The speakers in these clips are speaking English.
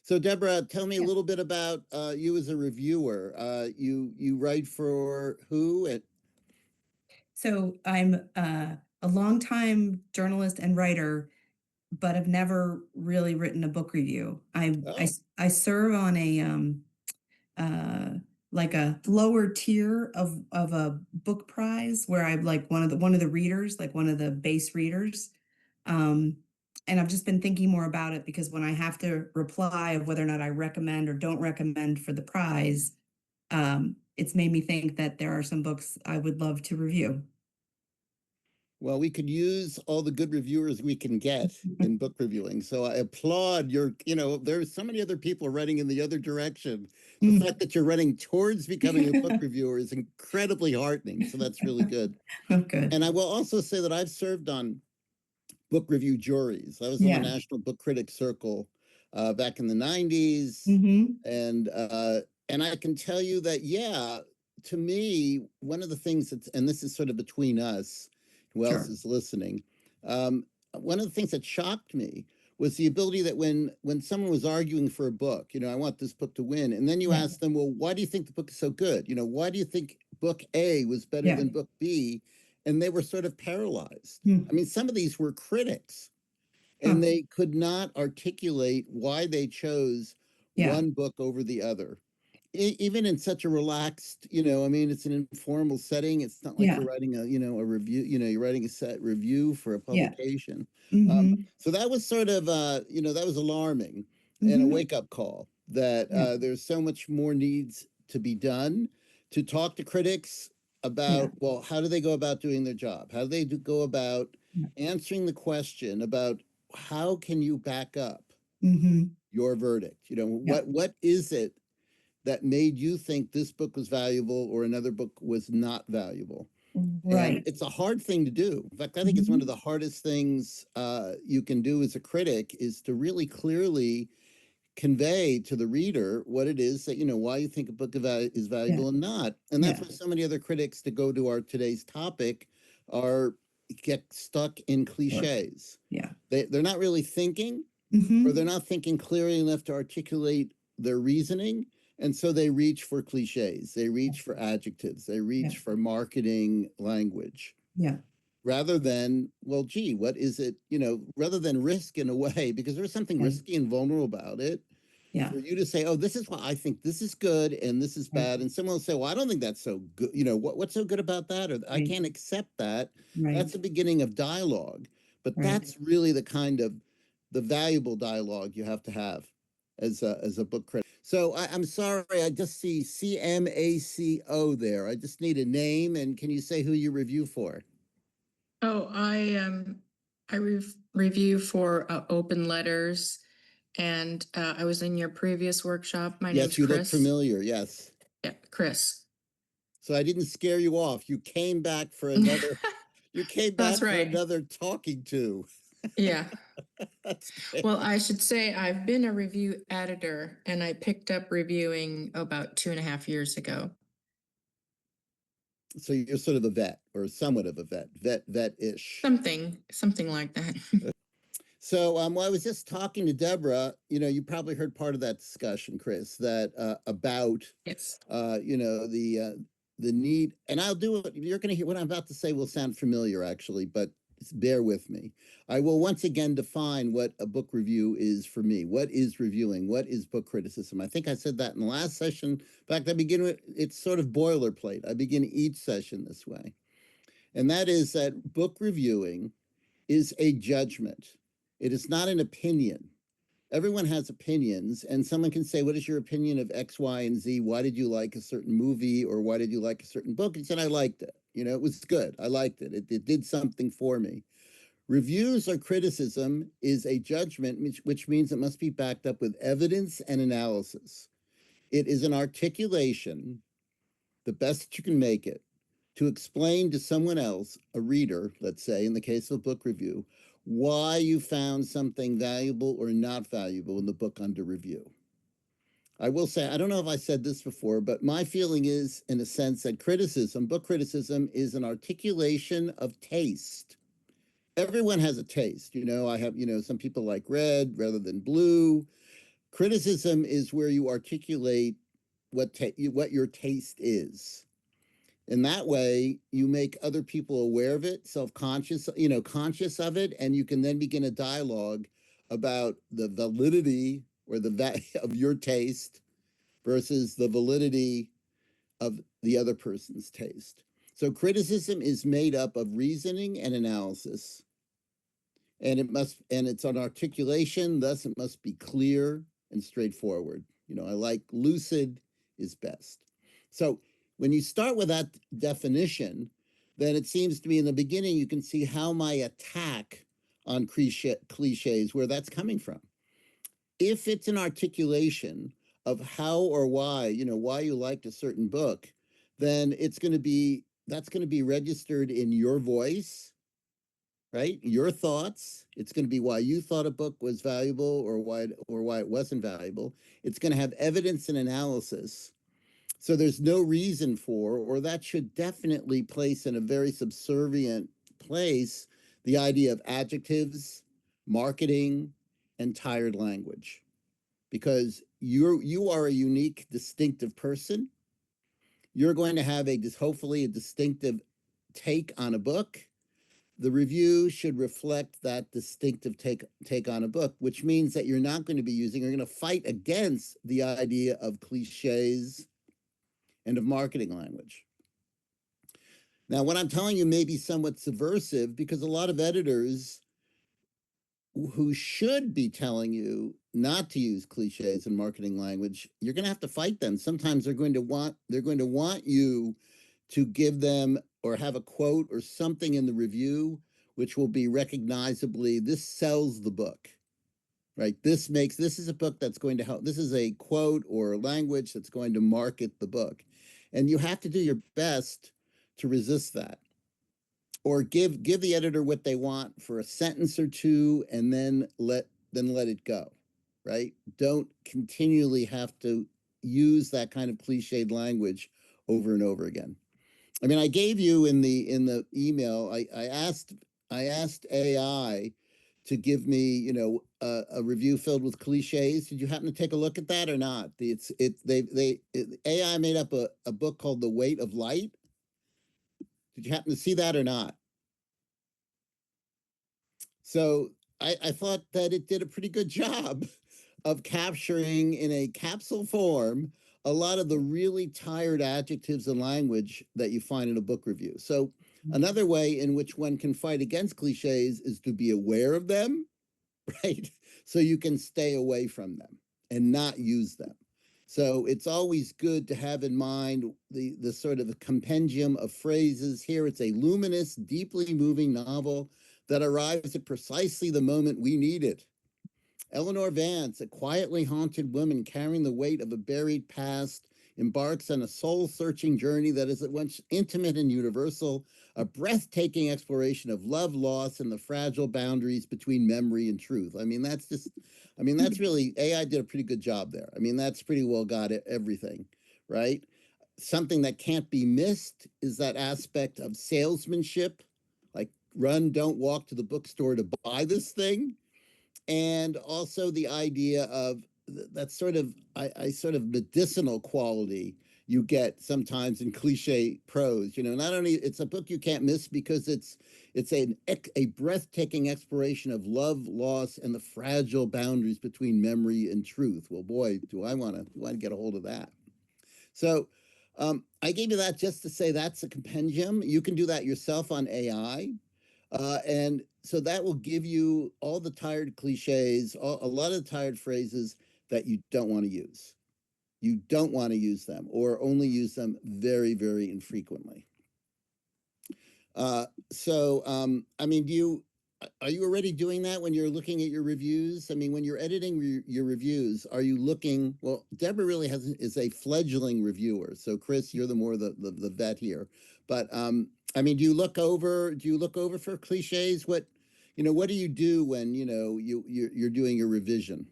So Deborah, tell me a Yeah. little bit about you as a reviewer. You write for who? So I'm a longtime journalist and writer, but have never really written a book review. Oh, I serve on a uh, like a lower tier of a book prize where I'm like one of the readers, like one of the base readers. Um, and I've just been thinking more about it because when I have to reply of whether or not I recommend or don't recommend for the prize, it's made me think that there are some books I would love to review. well, we could use all the good reviewers we can get in book reviewing. So I applaud there's so many other people writing in the other direction. The fact that you're running towards becoming a book reviewer is incredibly heartening. So that's really good. Oh, good. And I will also say that I've served on book review juries. I was on the Yeah. National Book Critics Circle back in the 90s. Mm-hmm. And I can tell you that, yeah, to me, one of the things that's, and this is sort of between us, who else Sure. is listening, one of the things that shocked me was the ability that when someone was arguing for a book, I want this book to win, and then you Yeah. ask them, well, why do you think the book is so good? Why do you think book A was better Yeah. than book B? And they were sort of paralyzed. I Hmm. mean, some of these were critics, and Huh. they could not articulate why they chose Yeah. one book over the other. Even in such a relaxed, I mean, it's an informal setting. It's not like Yeah. you're writing a review, you're writing a set review for a Yeah. publication. Mm-hmm. So that was sort of, that was alarming and a Mm-hmm. wake-up call that Yeah. there's so much more needs to be done to talk to critics Yeah. about, well, how do they go about doing their job? How do they go about Yeah. answering the question about how can you back up Mm-hmm. your verdict? Yeah. What is it that made you think this book was valuable or another book was not valuable? And Right. it's a hard thing to do. In fact, I think it's one of Mm-hmm. the hardest things you can do as a critic is to really clearly convey to the reader what it is that, why you think a book is Yeah. valuable and not. And that's Yeah. why so many other critics, to go to our today's topic, are get stuck in Sure. cliches. Yeah. They're not really thinking, or Mm-hmm. they're not thinking clearly enough to articulate their reasoning. And so they reach for cliches, they reach for adjectives, they Yeah. reach for marketing language Yeah. rather than, well, gee, what is it, rather than risk in a way, because there's something Yeah. risky and vulnerable about it, Yeah. for you to say, oh, this is why I think this is good and this is Right. bad. And someone will say, well, I don't think that's so good. What's so good about that? Or I Right. can't accept that. Right. That's the beginning of dialogue. But Right. that's really the kind of the valuable dialogue you have to have as a book critic. So I'm sorry, I just see CMACO there. I just need a name. And can you say who you review for? Oh, I review for Open Letters, and I was in your previous workshop. My Yes, name's you look Chris. familiar. Yes. Yeah, Chris. So I didn't scare you off. You came back for another. You came That's back for right. another talking to. Yeah. That's great. Well, I should say I've been a review editor, and I picked up reviewing about 2.5 years ago. So you're sort of a vet, or somewhat of a vet-ish. Something like that. So well, I was just talking to Deborah. You probably heard part of that discussion, Chris, that about Yes. The need, and I'll do it. You're going to hear what I'm about to say will sound familiar, actually, but bear with me. I will once again define what a book review is for me. What is reviewing? What is book criticism? I think I said that in the last session. In fact, I begin with, it's sort of boilerplate. I begin each session this way. And that is that book reviewing is a judgment. It is not an opinion. Everyone has opinions, and someone can say, what is your opinion of X, Y, and Z? Why did you like a certain movie, or why did you like a certain book? And said, I liked it. It was good. I liked it. It did something for me. Reviews or criticism is a judgment, which means it must be backed up with evidence and analysis. It is an articulation, the best that you can make it, to explain to someone else, a reader, let's say, in the case of a book review, why you found something valuable or not valuable in the book under review. I will say, I don't know if I said this before, but my feeling is, in a sense, that book criticism, is an articulation of taste. Everyone has a taste. I have, some people like red rather than blue. Criticism is where you articulate what your taste is. In that way, you make other people aware of it, self-conscious, conscious of it, and you can then begin a dialogue about the validity or the of your taste versus the validity of the other person's taste. So criticism is made up of reasoning and analysis, and it's an articulation, thus it must be clear and straightforward. I like lucid is best. So when you start with that definition, then it seems to me in the beginning you can see how my attack on cliches, where that's coming from. If it's an articulation of how or why, why you liked a certain book, then that's going to be registered in your voice, right? Your thoughts. It's going to be why you thought a book was valuable or why it wasn't valuable. It's going to have evidence and analysis. So there's no reason for, or that should definitely place in a very subservient place, the idea of adjectives, marketing, and tired language. Because you are a unique, distinctive person. You're going to have hopefully a distinctive take on a book. The review should reflect that distinctive take on a book, which means that you're going to fight against the idea of cliches and of marketing language. Now, what I'm telling you may be somewhat subversive because a lot of editors who should be telling you not to use cliches and marketing language, you're going to have to fight them. Sometimes they're going to want you to give them or have a quote or something in the review which will be recognizably, this sells the book, right? This is a book that's going to help. This is a quote or language that's going to market the book. And you have to do your best to resist that. Or give the editor what they want for a sentence or two and then let it go, right? Don't continually have to use that kind of cliched language over and over again. I mean, I gave you in the email, I asked AI to give me, a review filled with cliches. Did you happen to take a look at that or not? AI made up a book called The Weight of Light. Did you happen to see that or not? So I thought that it did a pretty good job of capturing in a capsule form a lot of the really tired adjectives and language that you find in a book review. So another way in which one can fight against cliches is to be aware of them, right? So you can stay away from them and not use them. So it's always good to have in mind the sort of compendium of phrases. Here it's a luminous, deeply moving novel that arrives at precisely the moment we need it. Eleanor Vance, a quietly haunted woman carrying the weight of a buried past, embarks on a soul-searching journey that is at once intimate and universal, a breathtaking exploration of love, loss, and the fragile boundaries between memory and truth. That's really, AI did a pretty good job there. I mean, that's pretty well got everything, right? Something that can't be missed is that aspect of salesmanship, like run, don't walk to the bookstore to buy this thing. And also the idea of that sort of sort of medicinal quality you get sometimes in cliche prose. Not only it's a book you can't miss because it's a breathtaking exploration of love, loss, and the fragile boundaries between memory and truth. Well, boy, do I want to get a hold of that. So I gave you that just to say that's a compendium. You can do that yourself on AI. And so that will give you all the tired cliches, a lot of the tired phrases that you don't want to use. You don't want to use them or only use them very, very infrequently. I mean, are you already doing that when you're looking at your reviews? I mean, when you're editing your reviews, are you looking, well, Deborah really is a fledgling reviewer. So Chris, you're the vet here. But I mean, do you look over for cliches? What do you do when, you're doing your revision?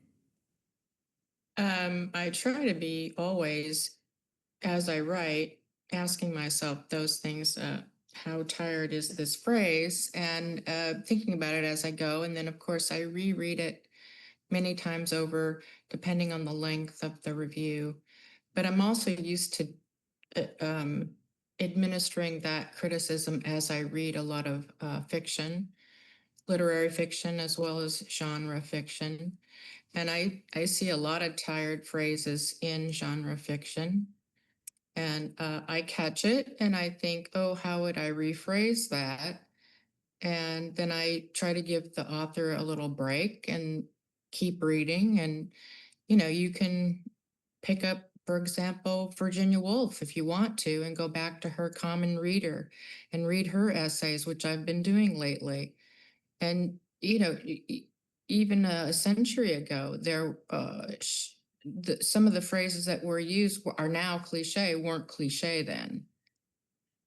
I try to be always, as I write, asking myself those things. How tired is this phrase? And thinking about it as I go. And then, of course, I reread it many times over, depending on the length of the review. But I'm also used to administering that criticism as I read a lot of fiction, literary fiction, as well as genre fiction. And I see a lot of tired phrases in genre fiction. And I catch it and I think, oh, how would I rephrase that? And then I try to give the author a little break and keep reading. And, you can pick up, for example, Virginia Woolf if you want to, and go back to her Common Reader and read her essays, which I've been doing lately. And, even a century ago, some of the phrases that were used are now cliche, weren't cliche then.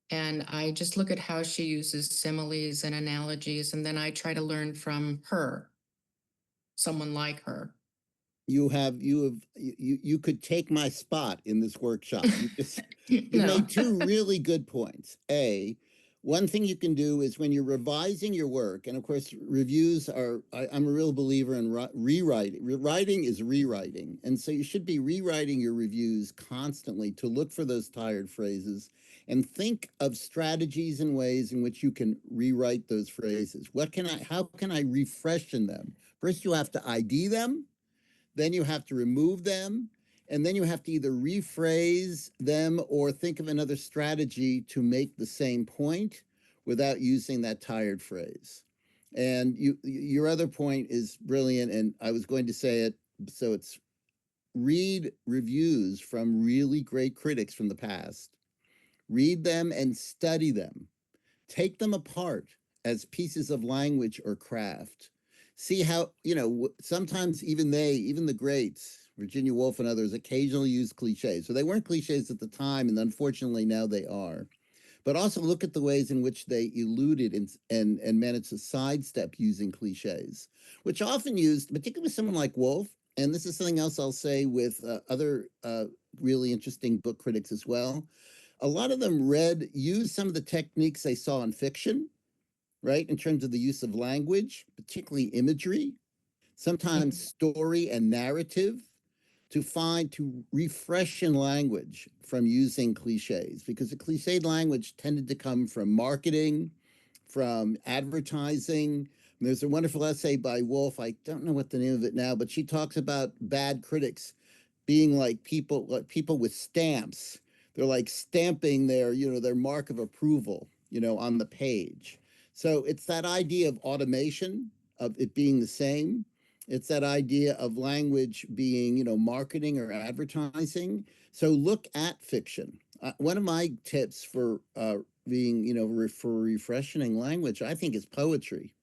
And I just look at how she uses similes and analogies, and then I try to learn from her, someone like her. You could take my spot in this workshop. You've No. made two really good points. One thing you can do is when you're revising your work, and of course reviews are, I'm a real believer in rewriting. Writing is rewriting, and so you should be rewriting your reviews constantly to look for those tired phrases and think of strategies and ways in which you can rewrite those phrases. How can I refreshen them? First, you have to ID them. Then you have to remove them, and then you have to either rephrase them or think of another strategy to make the same point without using that tired phrase. And your other point is brilliant, and I was going to say it, so it's read reviews from really great critics from the past. Read them and study them. Take them apart as pieces of language or craft. See how, sometimes even the greats, Virginia Woolf and others, occasionally use cliches. So they weren't cliches at the time, and unfortunately now they are. But also look at the ways in which they eluded and managed to sidestep using cliches, which often used, particularly with someone like Woolf, and this is something else I'll say with other really interesting book critics as well. A lot of them used some of the techniques they saw in fiction, right, in terms of the use of language, particularly imagery, sometimes story and narrative, to refresh in language from using cliches, because the cliched language tended to come from marketing, from advertising. And there's a wonderful essay by Woolf, I don't know what the name of it now, but she talks about bad critics being like people with stamps. They're like stamping their mark of approval, on the page. So it's that idea of automation, of it being the same. It's that idea of language being, marketing or advertising. So look at fiction. One of my tips for for refreshing language, I think, is poetry.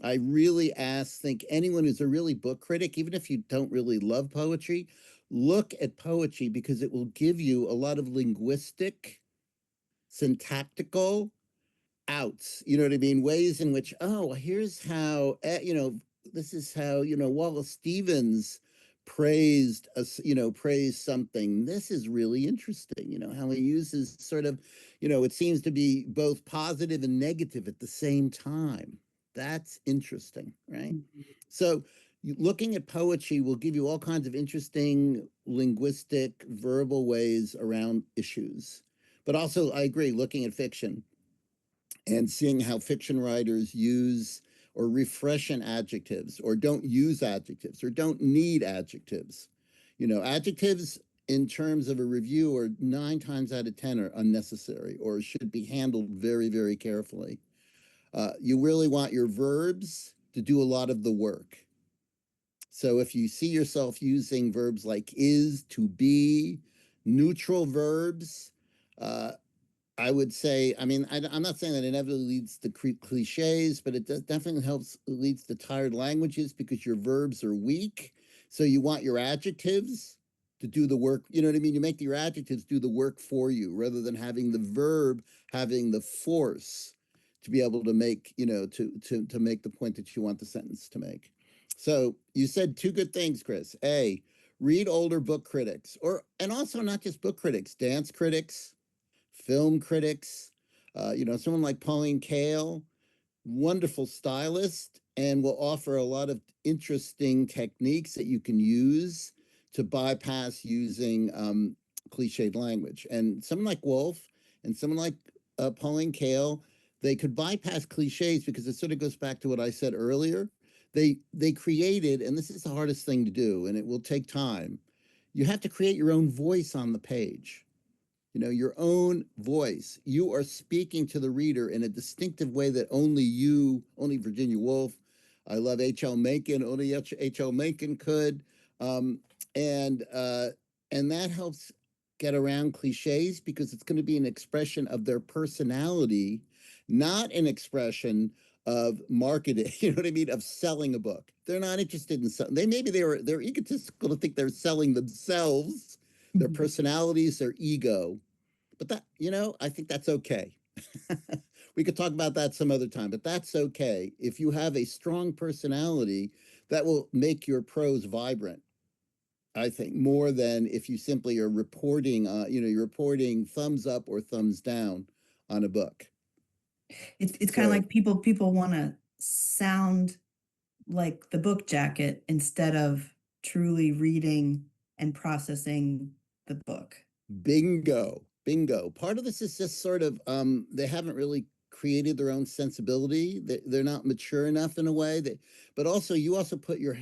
I really think anyone who's a really book critic, even if you don't really love poetry, look at poetry because it will give you a lot of linguistic, syntactical outs. You know what I mean? Ways in which, oh, here's how, this is how, Wallace Stevens praised us, praised something. This is really interesting, how he uses sort of, it seems to be both positive and negative at the same time. That's interesting, right? So looking at poetry will give you all kinds of interesting linguistic, verbal ways around issues. But also, I agree, looking at fiction and seeing how fiction writers use or refreshen adjectives or don't use adjectives or don't need adjectives. Adjectives in terms of a review are 9 times out of 10 are unnecessary or should be handled very, very carefully. You really want your verbs to do a lot of the work. So if you see yourself using verbs like is, to be, neutral verbs, I would say, I mean, I'm not saying that inevitably leads to cliches, but it definitely leads to tired languages because your verbs are weak. So you want your adjectives to do the work. You know what I mean? You make your adjectives do the work for you rather than having the verb having the force to be able to make, to make the point that you want the sentence to make. So you said 2 good things, Chris. A, read older book critics, and also not just book critics, dance critics, film critics, someone like Pauline Kael, wonderful stylist, and will offer a lot of interesting techniques that you can use to bypass using cliched language. And someone like Wolf and someone like Pauline Kael, they could bypass cliches because it sort of goes back to what I said earlier. They created, and this is the hardest thing to do, and it will take time. You have to create your own voice on the page. You know, your own voice. You are speaking to the reader in a distinctive way that only you, only Virginia Woolf, I love H.L. Mencken, only H.L. Mencken could. Um, and uh, and that helps get around cliches because it's going to be an expression of their personality, not an expression of marketing, you know what I mean, of selling a book. They're not interested in selling. They're egotistical to think they're selling themselves, their personalities, their ego. But that, you know, I think that's okay. We could talk about that some other time, but that's okay. If you have a strong personality, that will make your prose vibrant, I think, more than if you simply are reporting, you're reporting thumbs up or thumbs down on a book. It's kind of So like people want to sound like the book jacket instead of truly reading and processing the book. bingo, bingo. Part of this is just sort of they haven't really created their own sensibility. They're not mature enough in a way that, but also you also put your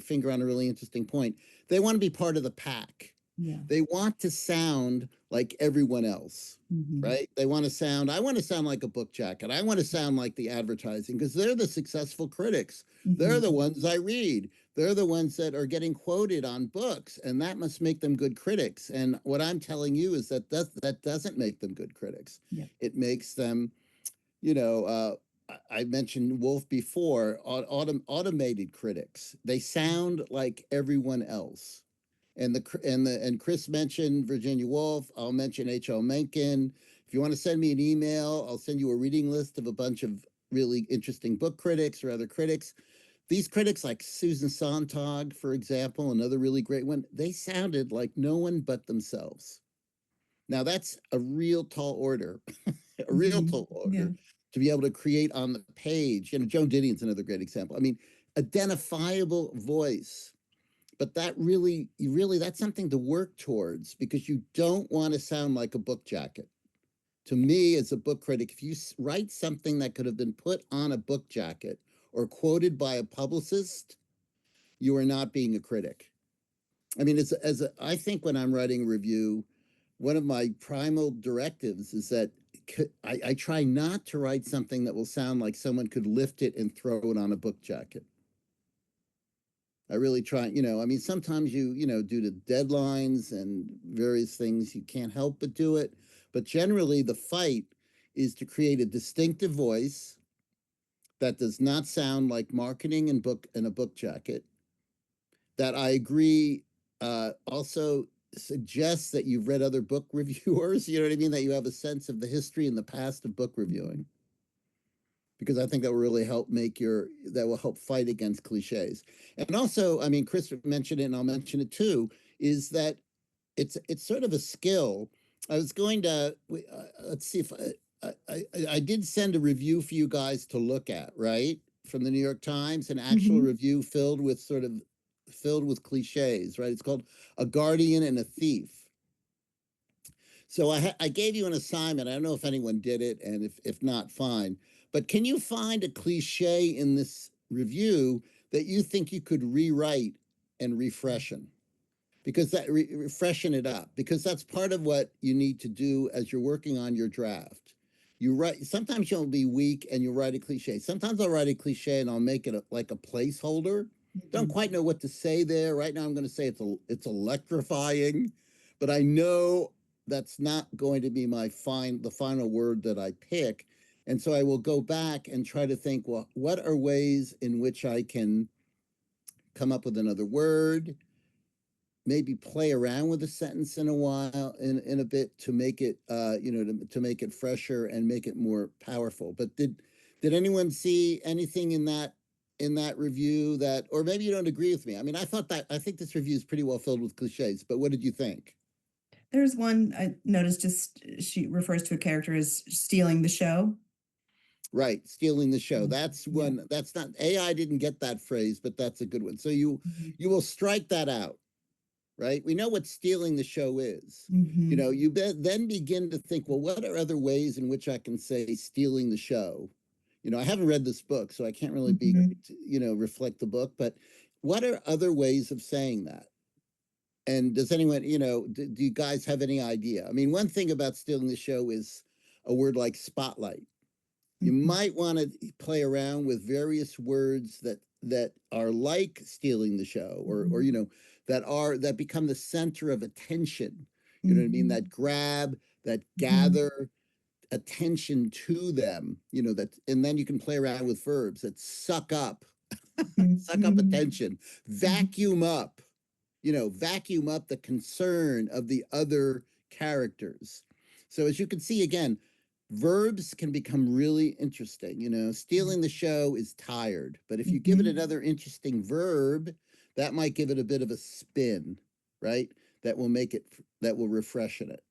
finger on a really interesting point. They want to be part of the pack. Yeah. They want to sound like everyone else, right? They want to sound, I want to sound like a book jacket. I want to sound like the advertising because they're the successful critics. They're the ones I read. They're the ones that are getting quoted on books, and that must make them good critics. And what I'm telling you is that that doesn't make them good critics. Yeah. It makes them, you know, I mentioned Wolf before, automated critics. They sound like everyone else. And Chris mentioned Virginia Woolf. I'll mention H.L. Mencken. If you want to send me an email, I'll send you a reading list of a bunch of really interesting book critics or other critics. These critics, like Susan Sontag, for example, another really great one, they sounded like no one but themselves. Now that's a real tall order, a real tall order to be able to create on the page. You know, Joan Didion's another great example. I mean, identifiable voice. But that really, that's something to work towards because you don't want to sound like a book jacket. To me, as a book critic, if you write something that could have been put on a book jacket or quoted by a publicist, you are not being a critic. I mean, I think when I'm writing a review, one of my primal directives is that I try not to write something that will sound like someone could lift it and throw it on a book jacket. I really try, you know, I mean, sometimes you know, due to deadlines and various things, you can't help but do it. But generally, the fight is to create a distinctive voice that does not sound like marketing and book in a book jacket. That I agree also suggests that you've read other book reviewers, you know what I mean? That you have a sense of the history and the past of book reviewing. Because I think that will really help that will help fight against cliches. And also, I mean, Chris mentioned it, and I'll mention it too, is that it's sort of a skill. I was going to let's see if I did send a review for you guys to look at, right, from the New York Times, an actual review filled with cliches, right? It's called "A Guardian and a Thief." So I gave you an assignment. I don't know if anyone did it, and if not, fine. But can you find a cliche in this review that you think you could rewrite and refreshen? Because refreshen it up, because that's part of what you need to do as you're working on your draft. You write, sometimes you'll be weak and you'll write a cliche. Sometimes I'll write a cliche and I'll make it like a placeholder. Don't quite know what to say there. Right now I'm going to say it's electrifying, but I know that's not going to be the final word that I pick. And so I will go back and try to think, well, what are ways in which I can come up with another word, maybe play around with a sentence in a while, in a bit, to make it to make it fresher and make it more powerful. But did anyone see anything in that review that, or maybe you don't agree with me? I mean, I think this review is pretty well filled with cliches, but what did you think? There's one I noticed, just she refers to a character as stealing the show. Right, stealing the show. Yeah. That's Yeah. one. That's not AI didn't get that phrase, but that's a good one. So Mhm. you will strike that out, right? We know what stealing the show is. Mhm. You then begin to think, well, what are other ways in which I can say stealing the show? I haven't read this book, so I can't really Mhm. reflect the book, but what are other ways of saying that? And does anyone, do you guys have any idea? I mean, one thing about stealing the show is a word like spotlight. You Mhm. might want to play around with various words that are like stealing the show, or Mhm. that become the center of attention. You know what I mean? Mhm. That grab, that Mhm. gather attention to them. And then you can play around with verbs that suck up, Mhm. suck up Mhm. attention, vacuum up, vacuum up the concern of the other characters. So as you can see, again, verbs can become really interesting. Stealing the show is tired, but if you give it Mhm. another interesting verb, that might give it a bit of a spin, right? That will refreshen it.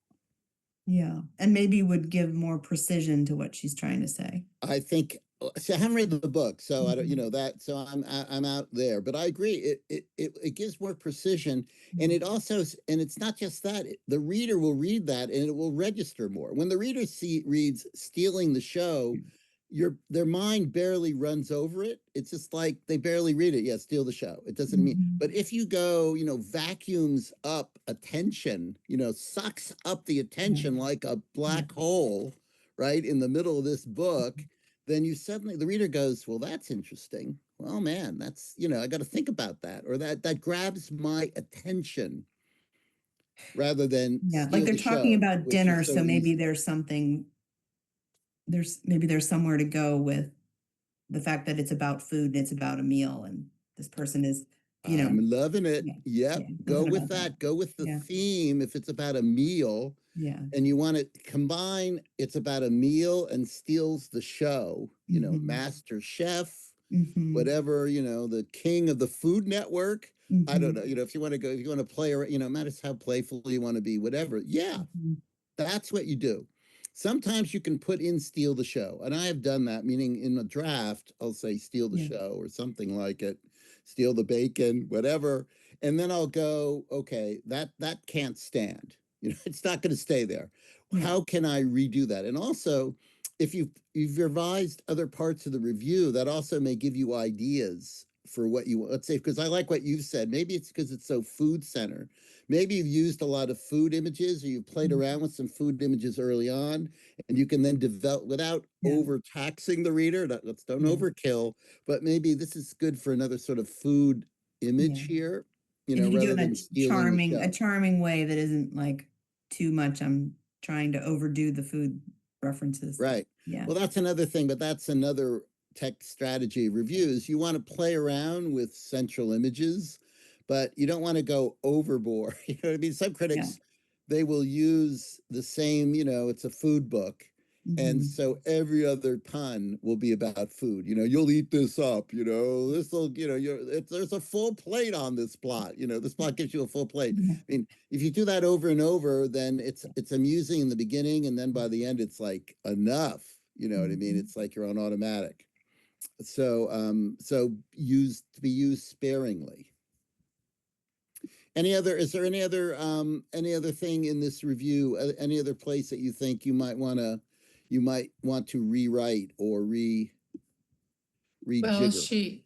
Yeah, and maybe would give more precision to what she's trying to say. I think. So I haven't read the book, so I don't, Mhm. that. So I'm out there, but I agree. It gives more precision, and Yeah. it also, and it's not just that. The reader will read that, and it will register more. When the reader reads "stealing the show," their mind barely runs over it. It's just like they barely read it. Yeah, steal the show. It doesn't mean. Mhm. But if you go, vacuums up attention, sucks up the Yeah. attention like a Yeah. black hole, right in the middle of this book, then the reader goes, well, that's interesting. Well, man, that's, I got to think about that, or that grabs my attention rather than Yeah, like steal they're the talking show, about which dinner, is so so maybe easy. there's something there's somewhere to go with the fact that it's about food and it's about a meal and this person is, you know, I'm loving it. yeah, Yep. yeah, Go something with about that. that. Go with the Yeah, theme. If it's about a meal yeah. and you want to combine, it's about a meal and steals the show, Mhm. Master Chef, Mhm. whatever, the king of the Food Network. I don't Mhm. know, if you want to go, if you want to play, or, no matter how playful you want to be, whatever. Yeah, Mhm. that's what you do. Sometimes you can put in steal the show. And I have done that, meaning in a draft, I'll say steal the Yeah. show or something like it, steal the bacon, whatever. And then I'll go, okay, that can't stand. It's not going to stay there. Yeah. How can I redo that? And also, if you've revised other parts of the review, that also may give you ideas for what you, let's say, because I like what you've said. Maybe it's because it's so food centered. Maybe you've used a lot of food images, or you've played Mhm. around with some food images early on, and you can then develop without Yeah. overtaxing the reader. Let's don't Yeah. overkill, but maybe this is good for another sort of food Yeah. image here, And you can do rather it in than stealing the a show. charming way that isn't like too much. I'm trying to overdo the food references. Right. Yeah. Well, that's another thing, but that's another tech strategy reviews. You want to play around with central images, but you don't want to go overboard. You know what I mean? Some Yeah. critics, they will use the same, it's a food book. And Mhm. so every other pun will be about food. You'll eat this up, this will, there's a full plate on this plot. This plot gives you a full plate. Yeah. I mean, if you do that over and over, then it's amusing in the beginning, and then by the end, it's like enough. You know what I mean? Mhm. It's like you're on automatic. So to be used sparingly. Is there any other thing in this review? Any other place that you think you might want to rewrite or Well, rejigger?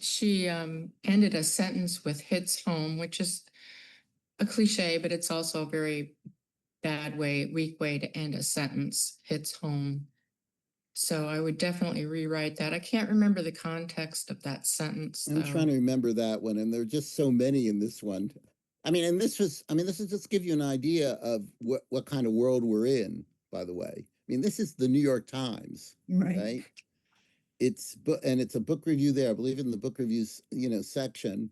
she ended a sentence with hits home, which is a cliche, but it's also a very weak way to end a sentence. Hits home. So I would definitely rewrite that. I can't remember the context of that sentence I'm though. trying to remember that one, and there are just so many in this one. This is just give you an idea of what kind of world we're in, by the way. This is the New York Times, Right. right? It's a book review there, I believe, in the book reviews, section,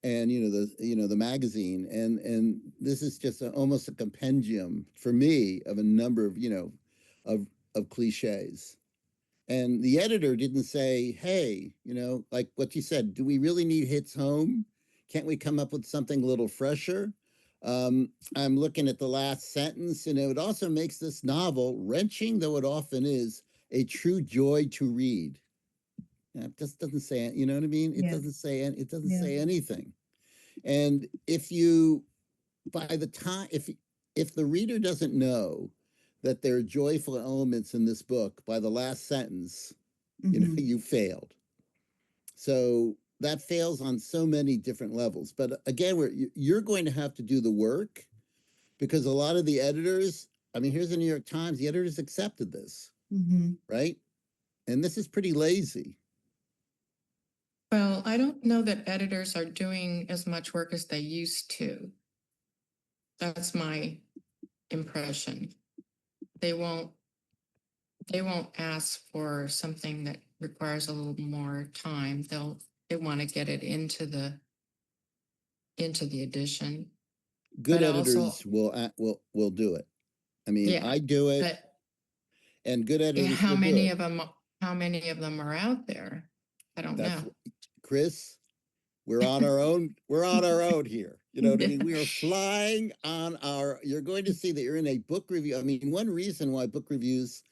and the magazine, and this is just almost a compendium for me of a number of of cliches. And the editor didn't say, hey, like what you said, do we really need hits home? Can't we come up with something a little fresher? I'm looking at the last sentence, and it also makes this novel, wrenching though it often is, a true joy to read. That just doesn't say, you know what I mean? It Yeah. doesn't say, it doesn't Yeah. say anything. And if you, by the time, if the reader doesn't know that there are joyful elements in this book by the last sentence, you know, Mhm. you failed. So that fails on so many different levels. But again, you're going to have to do the work, because a lot of the editors, I mean, here's the New York Times, the editors accepted this, Mhm. right? And this is pretty lazy. Well, I don't know that editors are doing as much work as they used to. That's my impression. They won't ask for something that requires a little more time. They want to get it into the edition. Good But also, editors will do it. I mean, yeah, I do it, but and good editors will do it. how many of them are out there? I don't That's know. Chris. We're on our own. We're on our own here. You know what I mean? Yeah. We are flying on our. You're going to see that you're in a book review. I mean, one reason why book reviews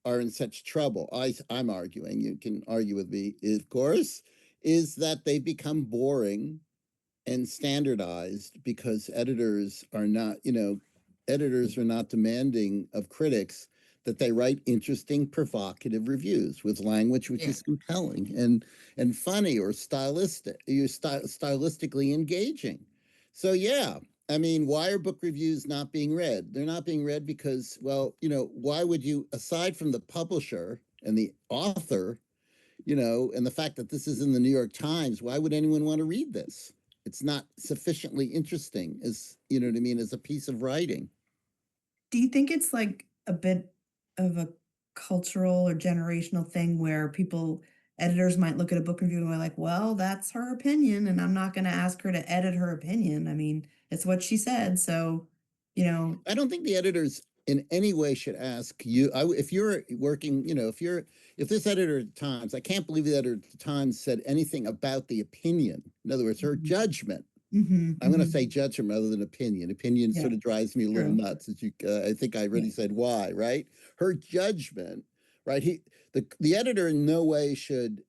are in such trouble, I'm arguing, you can argue with me, of course, is that they become boring and standardized because editors are not, editors are not demanding of critics that they write interesting, provocative reviews with language which Yeah. is compelling and funny or stylistically engaging. So yeah, I mean, why are book reviews not being read? They're not being read because, well, why would you, aside from the publisher and the author, and the fact that this is in the New York Times, why would anyone want to read this? It's not sufficiently interesting as, you know what I mean, as a piece of writing. Do you think it's like a bit of a cultural or generational thing where editors might look at a book review and be like, well, that's her opinion, and I'm not going to ask her to edit her opinion. I mean, it's what she said. So, I don't think the editors in any way should ask you. If you're working, if this editor at the Times, I can't believe the editor at the Times said anything about the opinion. In other words, her judgment. I'm going to say judgment rather than opinion. Opinion Yeah, sort of drives me a little true. nuts, as I think I already Yeah. said why, right? Her judgment, right? The editor in no way should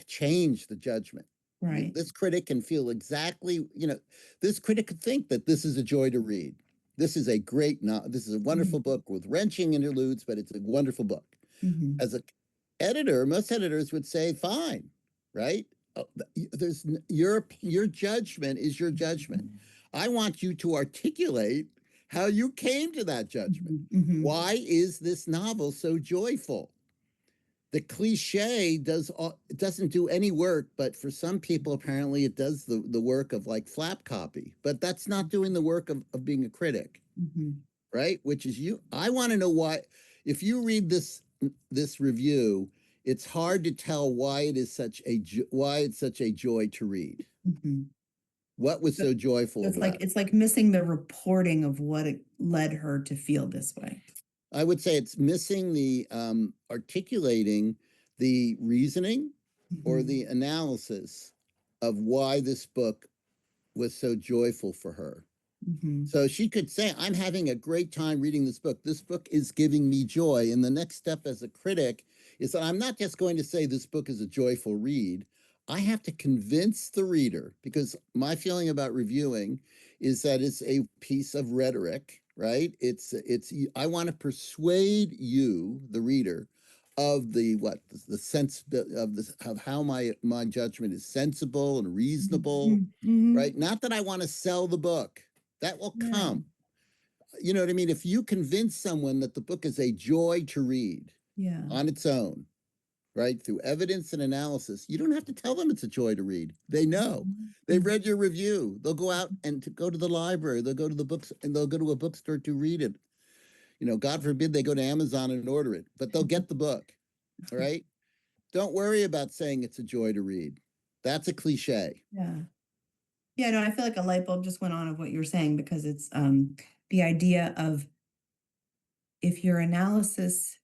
change the judgment. Right. This critic can feel exactly, this critic could think that this is a joy to read. This is a great, this is a wonderful book with wrenching interludes, but it's a wonderful book. Mhm. As a editor, most editors would say, fine, right? There's your judgment is your judgment. I want you to articulate how you came to that judgment. Mhm. Why is this novel so joyful? The cliche doesn't do any work, but for some people, apparently, it does the work of like flap copy. But that's not doing the work of being a critic, Mhm. right? Which is you. I want to know why. If you read this review, it's hard to tell why it's such a joy to read. Mhm. What was So so joyful it's about like it? missing the reporting of what it led her to feel this way. I would say it's missing the articulating the reasoning or Mhm. the analysis of why this book was so joyful for her. Mhm. So she could say, I'm having a great time reading this book. This book is giving me joy. And the next step as a critic is that I'm not just going to say this book is a joyful read. I have to convince the reader, because my feeling about reviewing is that it's a piece of rhetoric, right? I want to persuade you, the reader, of the sense of how my judgment is sensible and reasonable, Mhm. Mhm. right? Not that I want to sell the book. That will Yeah. come. You know what I mean? If you convince someone that the book is a joy to read Yeah. on its own, right, through evidence and analysis, you don't have to tell them it's a joy to read. They know. They've Mhm. read your review. They'll go out and go to the library. They'll go to the books and they'll go to a bookstore to read it. God forbid they go to Amazon and order it, but they'll get the book. All right. Don't worry about saying it's a joy to read. That's a cliche. Yeah. Yeah, no, I feel like a light bulb just went on of what you were saying, because it's the idea of, if your analysis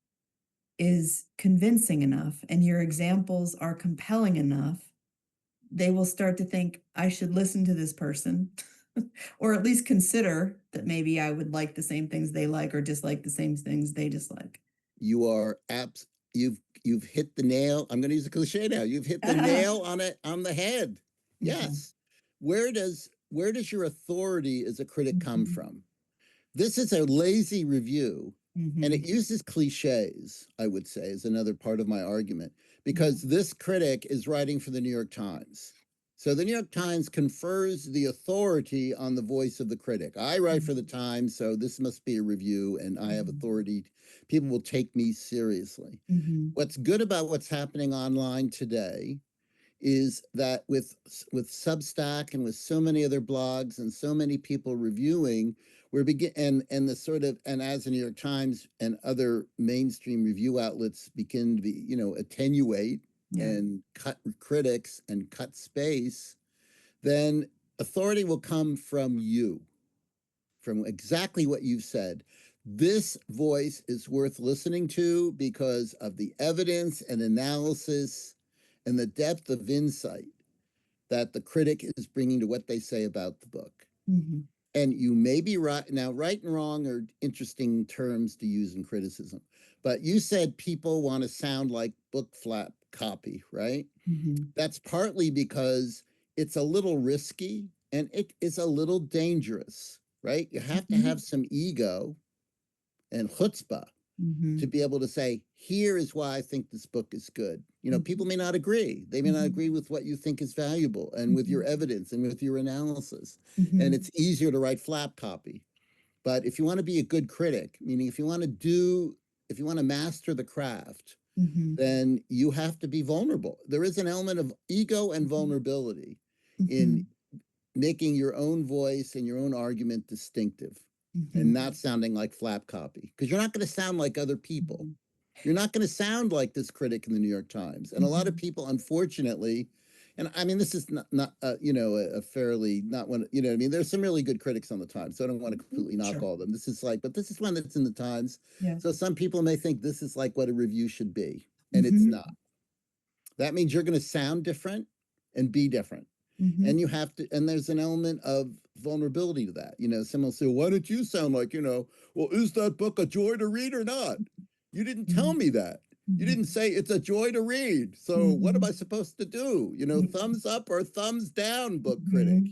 is convincing enough and your examples are compelling enough, they will start to think, I should listen to this person, or at least consider that maybe I would like the same things they like or dislike the same things they dislike. You are you've hit the nail. I'm going to use a cliche now. You've hit the nail on it on the head. Yes. Where does your authority as a critic come from? This is a lazy review, and it uses cliches, I would say, is another part of my argument, because this critic is writing for the New York Times. So the New York Times confers the authority on the voice of the critic. I write for the Times, so this must be a review, and I have authority. People will take me seriously. What's good about what's happening online today is that with Substack and with so many other blogs and so many people reviewing, we're and the sort of, and as the New York Times and other mainstream review outlets begin to be, attenuate and cut critics and cut space, then authority will come from you, from exactly what you've said. This voice is worth listening to because of the evidence and analysis and the depth of insight that the critic is bringing to what they say about the book. And you may be right. Now, right and wrong are interesting terms to use in criticism, but you said people want to sound like book flap copy, right? That's partly because it's a little risky and it is a little dangerous, right? You have to have some ego and chutzpah to be able to say, here is why I think this book is good. People may not agree. They may not agree with what you think is valuable and with your evidence and with your analysis. And it's easier to write flap copy. But if you want to be a good critic, meaning if you want to master the craft, then you have to be vulnerable. There is an element of ego and vulnerability in making your own voice and your own argument distinctive and not sounding like flap copy, because you're not going to sound like other people. You're not going to sound like this critic in the New York Times. And a lot of people, unfortunately, and I mean, this is not a fairly, not one, I mean, there's some really good critics on the Times, so I don't want to completely knock all of them. This is but this is one that's in the Times. So some people may think this is like what a review should be, and it's not. That means you're going to sound different and be different. And you have to, and there's an element of vulnerability to that. Someone will say, why don't you sound like, well, is that book a joy to read or not? You didn't tell me that. You didn't say it's a joy to read. So what am I supposed to do? Thumbs up or thumbs down, book critic,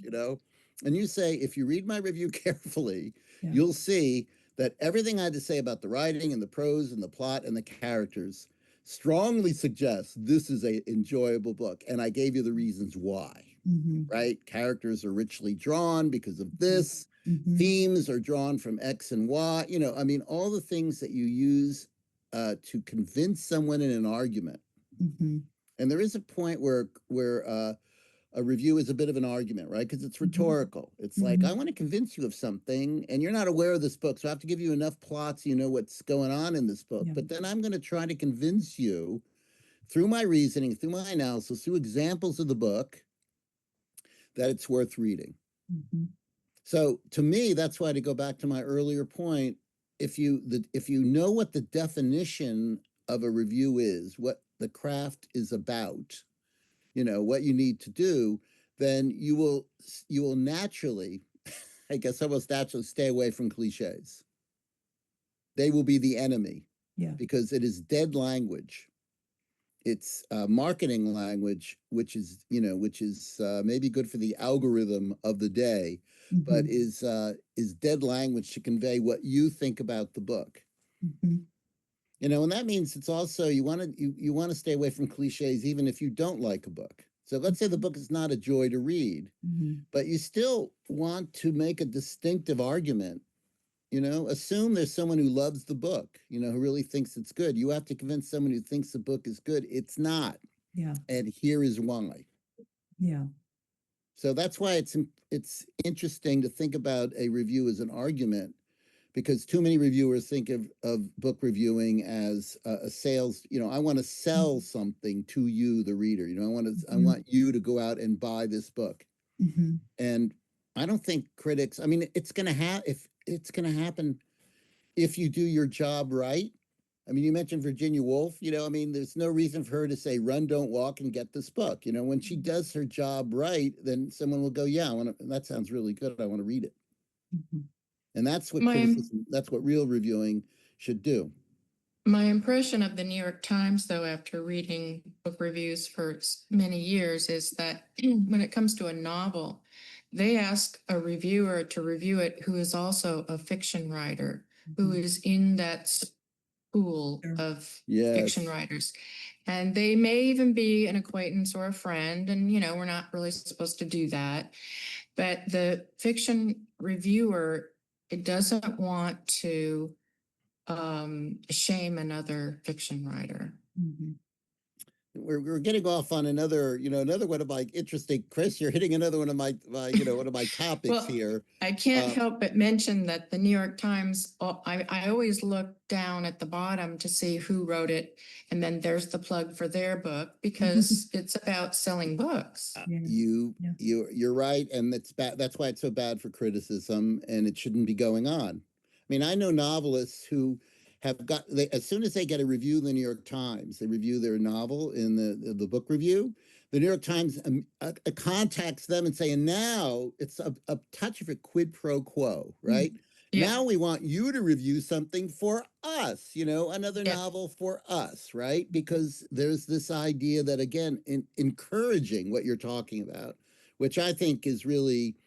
And you say, if you read my review carefully, you'll see that everything I had to say about the writing and the prose and the plot and the characters strongly suggests this is an enjoyable book. And I gave you the reasons why. Right? Characters are richly drawn because of this. Themes are drawn from X and Y. I mean, all the things that you use to convince someone in an argument. And there is a point where a review is a bit of an argument, right? Because it's rhetorical. It's like, I want to convince you of something, and you're not aware of this book, so I have to give you enough plots, what's going on in this book. But then I'm going to try to convince you through my reasoning, through my analysis, through examples of the book, that it's worth reading. So to me, that's why, to go back to my earlier point, if you know what the definition of a review is, what the craft is about, what you need to do, then you will naturally, I guess almost naturally, stay away from cliches. They will be the enemy, because it is dead language. It's marketing language, which is maybe good for the algorithm of the day, but is dead language to convey what you think about the book. And that means it's also, you want to stay away from cliches even if you don't like a book. So let's say the book is not a joy to read, but you still want to make a distinctive argument. Assume there's someone who loves the book, who really thinks it's good. You have to convince someone who thinks the book is good it's not. And here is why. So that's why it's interesting to think about a review as an argument, because too many reviewers think of book reviewing as a sales, I want to sell something to you, the reader. I want you to go out and buy this book. And I don't think critics, I mean, it's going to happen if you do your job right. I mean, you mentioned Virginia Woolf, I mean, there's no reason for her to say, run, don't walk, and get this book. When she does her job right, then someone will go, yeah, that sounds really good. I want to read it. And that's what criticism, that's what real reviewing should do. My impression of the New York Times, though, after reading book reviews for many years, is that when it comes to a novel, they ask a reviewer to review it who is also a fiction writer, who is in that school Sure. of Yes. fiction writers. And they may even be an acquaintance or a friend, and we're not really supposed to do that. But the fiction reviewer, it doesn't want to shame another fiction writer. Mhm. We're getting off on another one of my interesting, Chris, you're hitting another one of my one of my topics Well, here. I can't help but mention that the New York Times, I always look down at the bottom to see who wrote it, and then there's the plug for their book, because it's about selling books. Yeah. You're right, and that's bad. That's why it's so bad for criticism, and it shouldn't be going on. I mean, I know novelists who have got as soon as they get a review in the New York Times, they review their novel in the book review. The New York Times contacts them and say, and now it's a touch of a quid pro quo, right? Yeah. Now we want you to review something for us, another Yeah. novel for us, right? Because there's this idea that, again, encouraging what you're talking about, which I think is really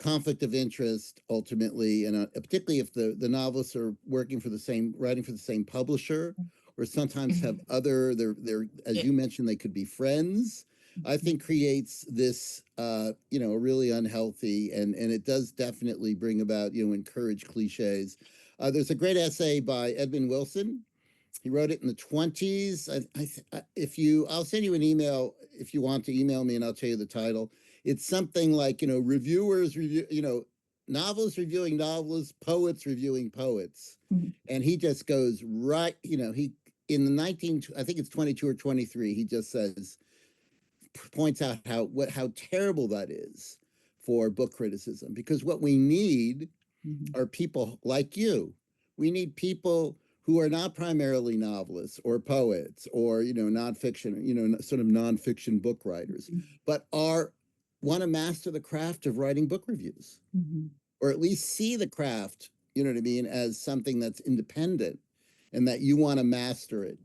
conflict of interest ultimately, and particularly if the novelists are writing for the same publisher, or sometimes have other, they're as you mentioned, they could be friends. I think creates this a really unhealthy, and it does definitely bring about encourage cliches. There's a great essay by Edmund Wilson. He wrote it in the 20s. I'll send you an email if you want to email me, and I'll tell you the title. It's something like, reviewers review, novels reviewing novelists, poets reviewing poets. Mhm. And he just goes right, he, in the I think it's 22 or 23, he just points out how terrible that is for book criticism, because what we need are people like you. We need people who are not primarily novelists or poets or nonfiction, sort of nonfiction book writers, but want to master the craft of writing book reviews, or at least see the craft, you know what I mean, as something that's independent, and that you want to master it,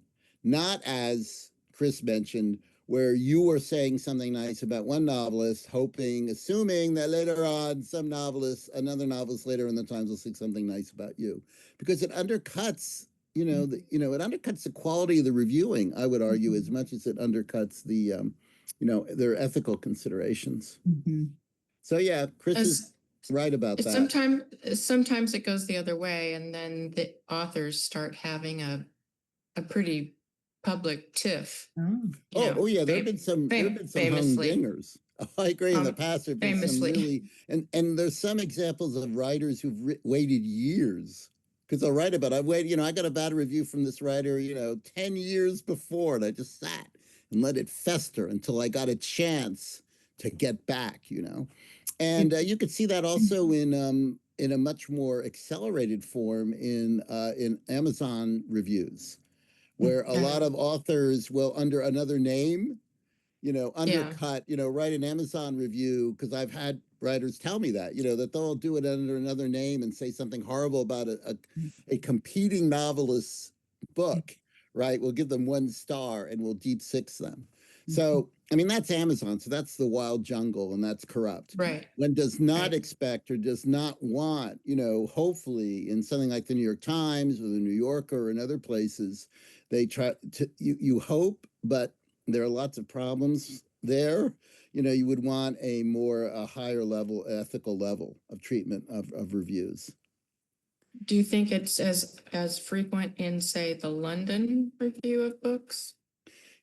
not as Chris mentioned, where you are saying something nice about one novelist, assuming that later on another novelist later in the Times will say something nice about you, because it undercuts, it undercuts the quality of the reviewing, I would argue, as much as it undercuts the, their ethical considerations. So yeah, Chris is right about that. Sometimes it goes the other way, and then the authors start having a pretty public tiff. Yeah, there have been some famously. humdingers. I agree. In the past, there have been some famously. really, and there's some examples of writers who've waited years, because they'll write about, I got a bad review from this writer, 10 years before, and I just sat and let it fester until I got a chance to get back, and you could see that also in a much more accelerated form in Amazon reviews, where a lot of authors will, under another name, undercut, write an Amazon review, because I've had writers tell me that, that they'll do it under another name and say something horrible about a competing novelist's book, right? We'll give them 1 star and we'll deep six them. So, I mean, that's Amazon. So that's the wild jungle, and that's corrupt. Right. One does not expect or does not want, hopefully in something like the New York Times or the New Yorker and other places, they try to, you hope, but there are lots of problems there. You would want a higher level, ethical level of treatment of reviews. Do you think it's as frequent in, say, the London review of books?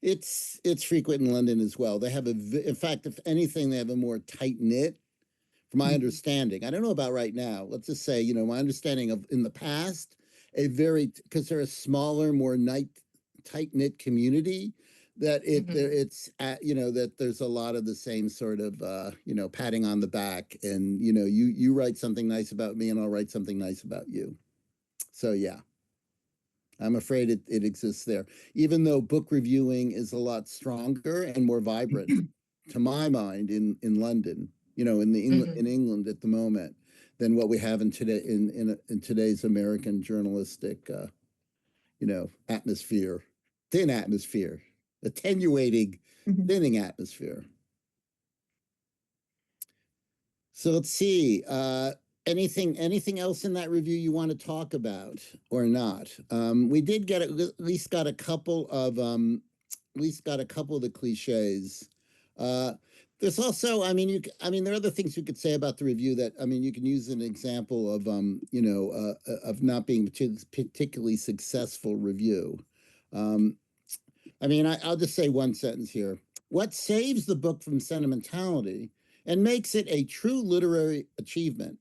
It's frequent in London as well. They have in fact, if anything, they have a more tight knit, from my understanding. I don't know about right now. Let's just say, my understanding of in the past, because they're a smaller, more tight knit community, that that there's a lot of the same sort of patting on the back, and you write something nice about me and I'll write something nice about you. So yeah, I'm afraid it exists there, even though book reviewing is a lot stronger and more vibrant, to my mind, in London, in England at the moment, than what we have in today's American journalistic atmosphere, thin atmosphere, attenuating, Mhm. thinning atmosphere. So let's see. Anything else in that review you want to talk about or not? We did get at least got a couple of the cliches. Uh, there's also, there are other things you could say about the review that, you can use an example of, of not being particularly successful review. I'll just say one sentence here. What saves the book from sentimentality and makes it a true literary achievement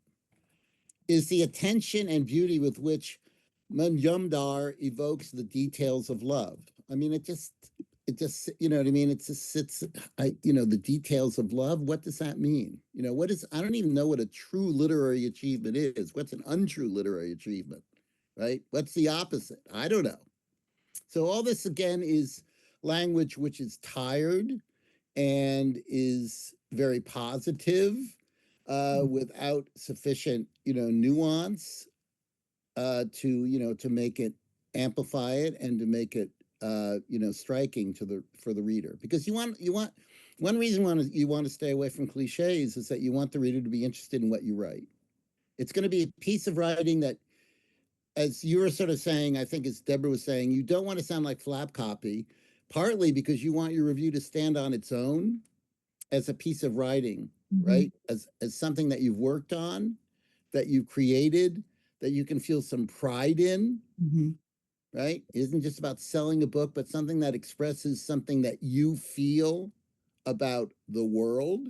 is the attention and beauty with which Manjumdar evokes the details of love. You know what I mean? The details of love. What does that mean? I don't even know what a true literary achievement is. What's an untrue literary achievement, right? What's the opposite? I don't know. So all this again is language which is tired and is very positive, without sufficient, nuance, to make it amplify it and to make it, striking for the reader. Because one reason you want to stay away from cliches is that you want the reader to be interested in what you write. It's going to be a piece of writing that, as you were sort of saying, I think as Deborah was saying, you don't want to sound like flap copy, partly because you want your review to stand on its own as a piece of writing, right? As something that you've worked on, that you've created, that you can feel some pride in, right? It isn't just about selling a book, but something that expresses something that you feel about the world,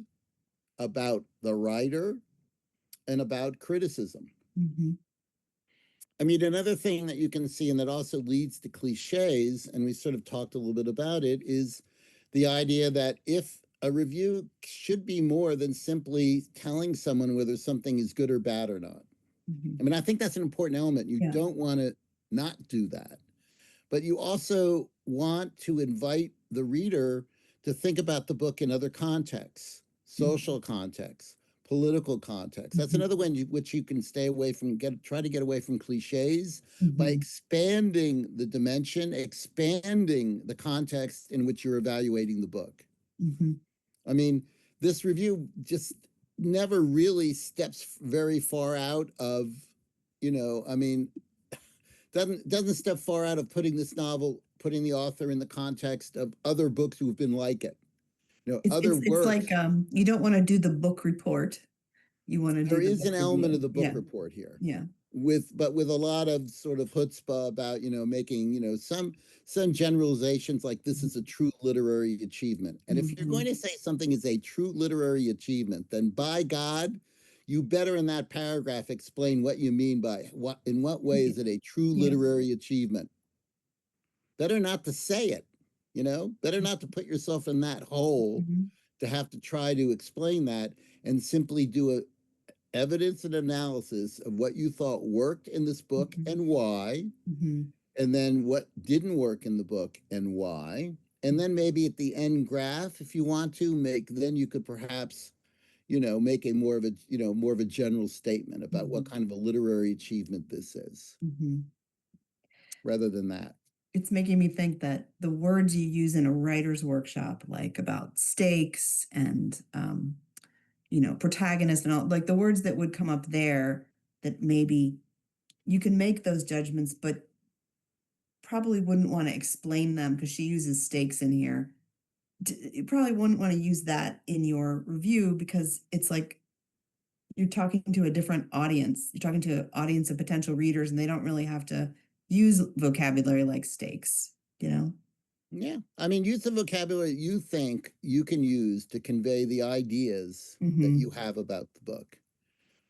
about the writer, and about criticism. Another thing that you can see, and that also leads to cliches, and we sort of talked a little bit about it, is the idea that if a review should be more than simply telling someone whether something is good or bad or not. I think that's an important element. You don't want to not do that. But you also want to invite the reader to think about the book in other contexts, social contexts, political context. That's another one which you can stay away from, try to get away from cliches by expanding the dimension, expanding the context in which you're evaluating the book. This review just never really steps very far out of, doesn't step far out of putting the author in the context of other books who've been like it. Other It's works. like you don't want to do the book report. You want to do There the is book an element review. of the book report here. Yeah. With a lot of sort of chutzpah about, making, some generalizations like this is a true literary achievement. And if you're going to say something is a true literary achievement, then by God, you better in that paragraph explain what you mean by in what way is it a true literary achievement. Better not to say it, better not to put yourself in that hole to have to try to explain that, and simply do a evidence and analysis of what you thought worked in this book and why, and then what didn't work in the book and why, and then maybe at the end graph, if you want to then you could perhaps, make a more of a general statement about what kind of a literary achievement this is, rather than that. It's making me think that the words you use in a writer's workshop, like about stakes and protagonist and all, like the words that would come up there, that maybe you can make those judgments, but probably wouldn't want to explain them because she uses stakes in here. You probably wouldn't want to use that in your review because it's like you're talking to a different audience. You're talking to an audience of potential readers, and they don't really have to use vocabulary like stakes, Yeah. Use the vocabulary you think you can use to convey the ideas that you have about the book.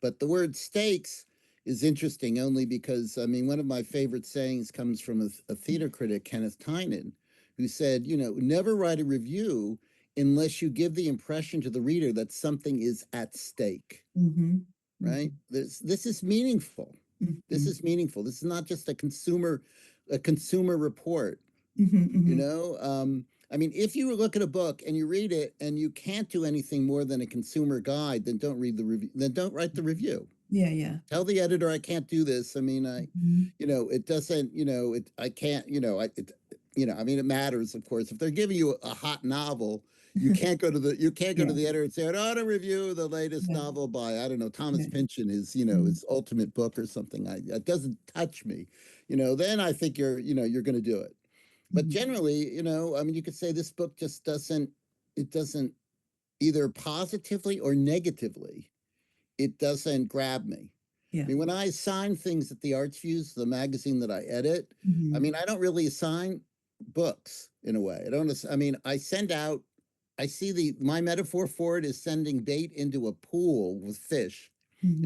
But the word stakes is interesting only because, one of my favorite sayings comes from a theater critic, Kenneth Tynan, who said, never write a review unless you give the impression to the reader that something is at stake. Right? This is meaningful. This is meaningful. This is not just a consumer report. If you look at a book and you read it and you can't do anything more than a consumer guide, then don't read the review. Then don't write the review. Yeah, yeah. Tell the editor I can't do this. I mean, Mhm. it doesn't, I can't, I mean, it matters, of course. If they're giving you a hot novel, you can't go to Yeah, the editor and say, I ought to review the latest yeah, novel by, I don't know, Thomas yeah. Pynchon, Mhm, his ultimate book or something. It doesn't touch me, then I think you're going to do it. But mhm. generally, I mean, you could say this book just it doesn't either positively or negatively, it doesn't grab me. I Yeah. mean, when I assign things at the Arts Views, the magazine that I edit, I Mhm, mean, I don't really assign books in a way. I don't, I mean, I see my metaphor for it is sending bait into a pool with fish.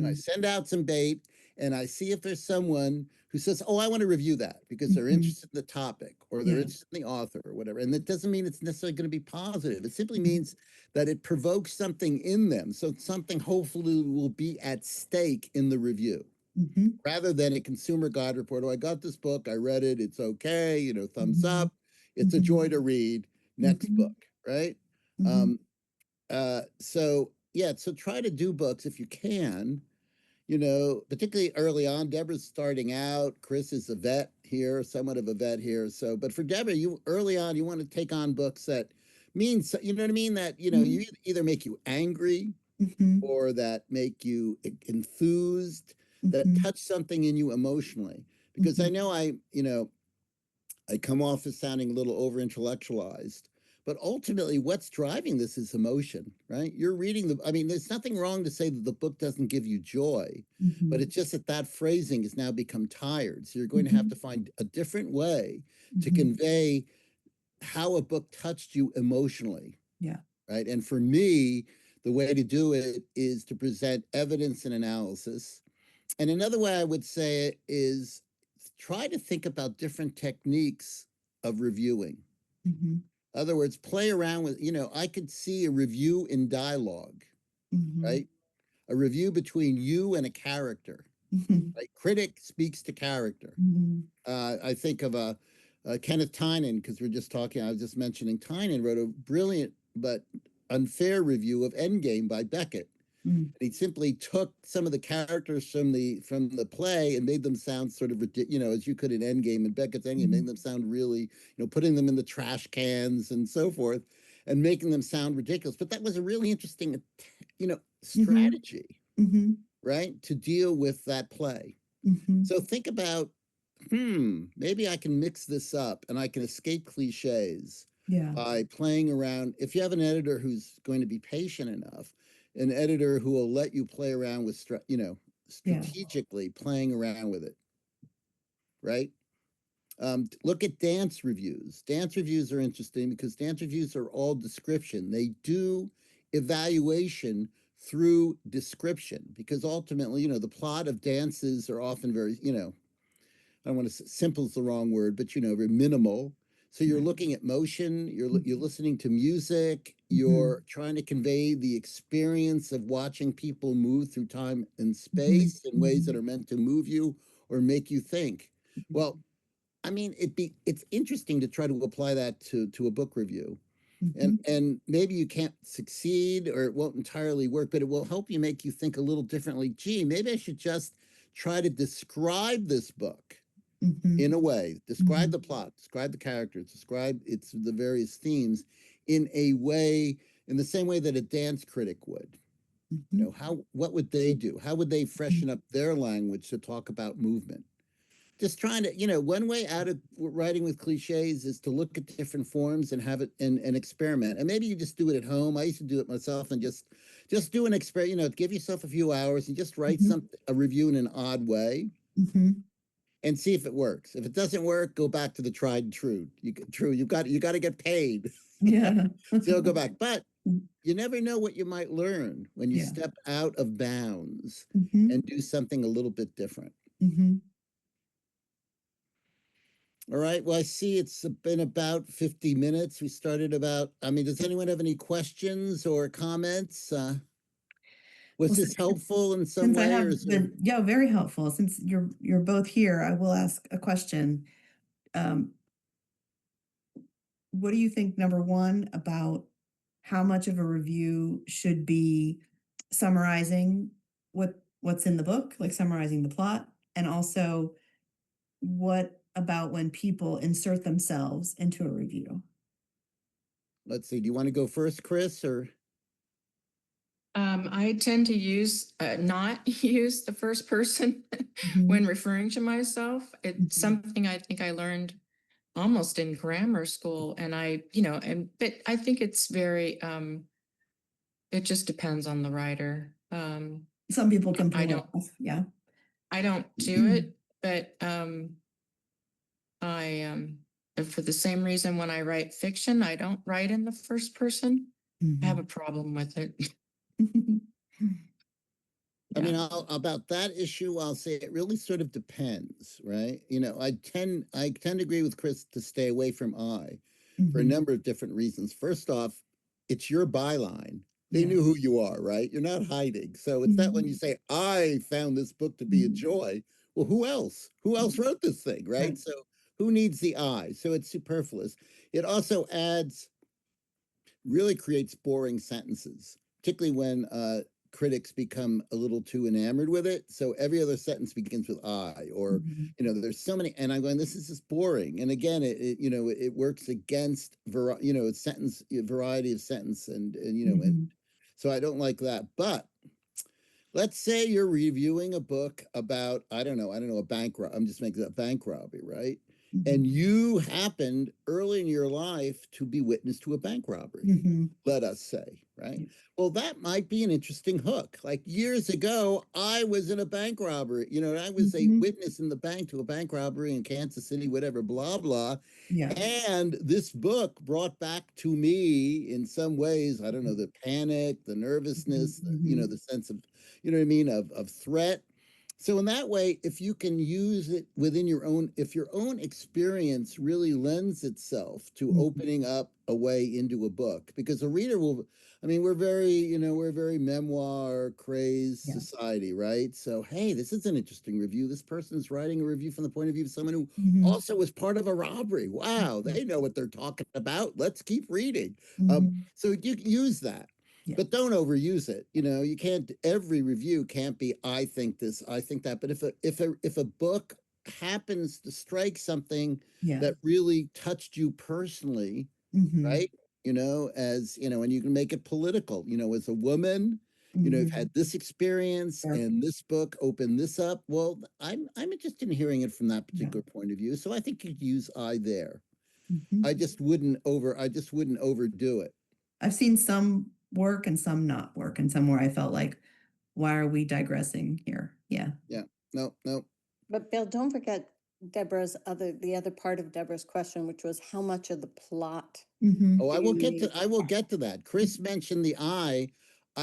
I mhm, send out some bait and I see if there's someone who says, oh, I want to review that because they're mhm. interested in the topic or they're Yeah. interested in the author or whatever. And that doesn't mean it's necessarily going to be positive. It simply Mhm, means that it provokes something in them. So something hopefully will be at stake in the review mhm, rather than a consumer guide report. Oh, I got this book, I read it, it's okay, thumbs mhm, up, it's a mhm, joy to read, next book, mhm, right? mhm, Um, so yeah, so try to do books if you can, particularly early on. Deborah's starting out. Chris is a vet here, somewhat of a vet here. So, but for Deborah, you early on, you want to take on books that means, you know what I mean? That, mhm, you either make you angry mhm, or that make you enthused, that mhm, touch something in you emotionally. Because I mhm, know I come off as sounding a little over intellectualized, but ultimately what's driving this is emotion, right? You're reading I mean, there's nothing wrong to say that the book doesn't give you joy, but mhm, it's just that phrasing has now become tired. So you're going to have mhm, to find a different way to mhm. convey how a book touched you emotionally, Yeah. right? And for me, the way to do it is to present evidence and analysis. And another way I would say it is try to think about different techniques of reviewing. Mhm, In other words, play around with, I could see a review in dialogue, mhm, right? A review between you and a character, mhm, right? Critic speaks to character. mhm, I think of Kenneth Tynan, because we're just talking, I was just mentioning Tynan wrote a brilliant but unfair review of Endgame by Beckett. mhm, He simply took some of the characters from the play and made them sound sort of ridiculous, as you could in Endgame and Beckett's Endgame, mhm, made them sound really, putting them in the trash cans and so forth, and making them sound ridiculous. But that was a really interesting, mhm, strategy, mhm, right, to deal with that play. mhm. So think about, maybe I can mix this up and I can escape cliches Yeah. by playing around. If you have an editor who's going to be patient enough, an editor who will let you play around with, Yeah. strategically playing around with it, right? Look at dance reviews. Dance reviews are interesting because dance reviews are all description. They do evaluation through description because ultimately, the plot of dances are often very, I don't want to say simple is the wrong word, but very minimal. So you're Right. looking at motion, you're Mhm, listening to music, mhm, you're trying to convey the experience of watching people move through time and mhm, space in ways that mhm, are meant to move you or make you think. mhm, Well, I mean, it's interesting to try to apply that to a book review. And mhm, and maybe you can't succeed or it won't entirely work, but it will help you make you think a little differently. Gee, maybe I should just try to describe this book mhm, in a way, describe mhm, the plot, describe the characters, describe its the various themes in a way, in the same way that a dance critic would. mhm, What would they do? How would they mhm, freshen up their language to talk about movement? Just trying to, one way out of writing with cliches is to look at different forms and have it and experiment. And maybe you just do it at home. I used to do it myself and just do an experiment, give yourself a few hours and just write mhm, a review in an odd way mhm. and see if it works. If it doesn't work, go back to the tried and true. You got to get paid. Yeah. So you'll go back. But you never know what you might learn when you Yeah. step out of bounds Mhm, and do something a little bit different. mhm. All right. Well, I see it's been about 50 minutes. We started about, I mean, does anyone have any questions or comments? Was Well, this helpful in some since I way or have is there? been, yeah, very helpful. Since you're both here, I will ask a question. Um, what do you think, number one, about how much of a review should be summarizing what what's in the book, like summarizing the plot, and also what about when people insert themselves into a review? Let's see. Do you want to go first, Chris, or? I tend to use not use the first person when referring to myself. It's something I think I learned almost in grammar school, and but I think it's very it just depends on the writer. Some people can pull I it don't off. Yeah. I don't do it, but I for the same reason when I write fiction, I don't write in the first person. I have a problem with it. I mean, Yeah. about that issue, I'll say it really sort of depends, right? You know, I tend to agree with Chris to stay away from I for a number of different reasons. First off, it's your byline. They knew who you are, right? You're not hiding. So it's that when you say, I found this book to be a joy. Well, who else? Who else wrote this thing, right? So who needs the I? So it's superfluous. It also really creates boring sentences, particularly when critics become a little too enamored with it. So every other sentence begins with I, or there's so many, and I'm going, this is just boring. And again, it works against sentence variety of sentence, and so I don't like that. But let's say you're reviewing a book about, I don't know, a bank robbery. I'm just making a bank robbery, right? And you happened early in your life to be witness to a bank robbery, let us say, right? Well, that might be an interesting hook. Like years ago, I was in a bank robbery. I was a witness in the bank to a bank robbery in Kansas City, whatever, blah, blah. Yeah. And this book brought back to me in some ways, I don't know, the panic, the nervousness, the sense of, you know what I mean, of threat. So in that way, if you can use it within if your own experience really lends itself to opening up a way into a book, because a reader will, I mean, we're a very memoir crazed society, right? So, hey, this is an interesting review. This person's writing a review from the point of view of someone who also was part of a robbery. Wow, they know what they're talking about. Let's keep reading. So you can use that. But don't overuse it. You can't. Every review can't be, I think this, I think that. But if a book happens to strike something that really touched you personally, right? And you can make it political. As a woman, you've had this experience, and this book opened this up. Well, I'm interested in hearing it from that particular point of view. So I think you'd use I there. I just wouldn't overdo it. I've seen some work and some not work, and some where I felt like, why are we digressing here? Yeah. Yeah. No. But Bill, don't forget the other part of Deborah's question, which was how much of the plot. Oh, I will get to that. Chris mentioned the I